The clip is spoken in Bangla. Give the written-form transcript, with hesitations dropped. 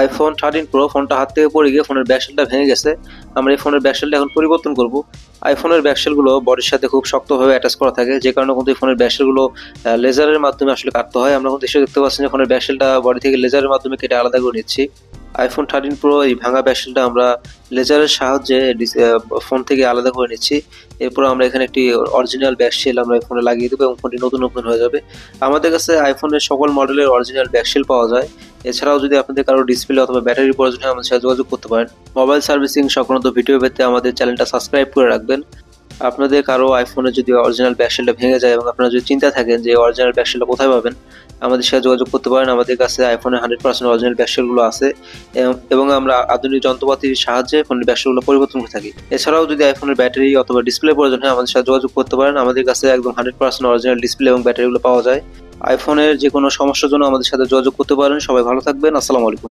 আইফোন 13 প্রো ফোনটা হাত থেকে পড়ে গিয়ে ফোনের ব্যাকশেলটা ভেঙে গেছে। আমরা এই ফোনের ব্যাকশেলটা এখন পরিবর্তন করব। আইফোনের ব্যাকশেলগুলো বডির সাথে খুব শক্তভাবে অ্যাটাচ করা থাকে, যে কারণে কিন্তু এই ফোনের ব্যাকশেলগুলো লেজারের মাধ্যমে আসলে কাটতে হয়। আমরা কিন্তু এসে দেখতে পাচ্ছি যে ফোনের ব্যাকশেলটা বডি থেকে লেজারের মাধ্যমে কেটে আলাদা করে নিচ্ছি। আইফোন 13 প্রো এই ভাঙা ব্যাকশেলটা আমরা লেজারের সাহায্যে ফোন থেকে আলাদা করে নিচ্ছি। এরপর আমরা এখানে একটি অরিজিনাল ব্যাকশেল আমরা এই ফোনে লাগিয়ে দেবো এবং ফোনটি নতুন ওপেন হয়ে যাবে। আমাদের কাছে আইফোনের সকল মডেলের অরিজিনাল ব্যাকশেল পাওয়া যায়। এছাড়াও যদি আপনাদের কারো ডিসপ্লে অথবা ব্যাটারির প্রয়োজন হয় আমাদের সাথে যোগাযোগ করতে পারেন। মোবাইল সার্ভিসিং সংক্রান্ত ভিডিও পেতে আমাদের চ্যানেলটা সাবস্ক্রাইব করে রাখবেন। আপনাদের কারো আইফোনে যদি অরিজিনাল ব্যাকশেলটা ভেঙে যায় এবং আপনারা যদি চিন্তা থাকেন যে অরিজিনাল ব্যাকশেলটা কোথায় পাবেন, আমাদের সাথে যোগাযোগ করতে পারেন। আমাদের কাছে আইফোনের 100% অরিজিনাল ব্যাকশেলগুলো আছে এবং আমরা আধুনিক যন্ত্রপাতির সাহায্যে ফোনের ব্যাকশেলগুলো পরিবর্তন করে থাকি। এছাড়াও যদি আইফোনের ব্যাটারি অথবা ডিসপ্লে প্রয়োজন হয় আমাদের সাথে যোগাযোগ করতে পারেন। আমাদের কাছে একদম 100% অরিজিনাল ডিসপ্লে এবং ব্যাটারিগুলো পাওয়া যায়। আইফোনের যে কোনো সমস্যার জন্য আমাদের সাথে যোগাযোগ করতে পারেন। সবাই ভালো থাকবেন। আসসালামু আলাইকুম।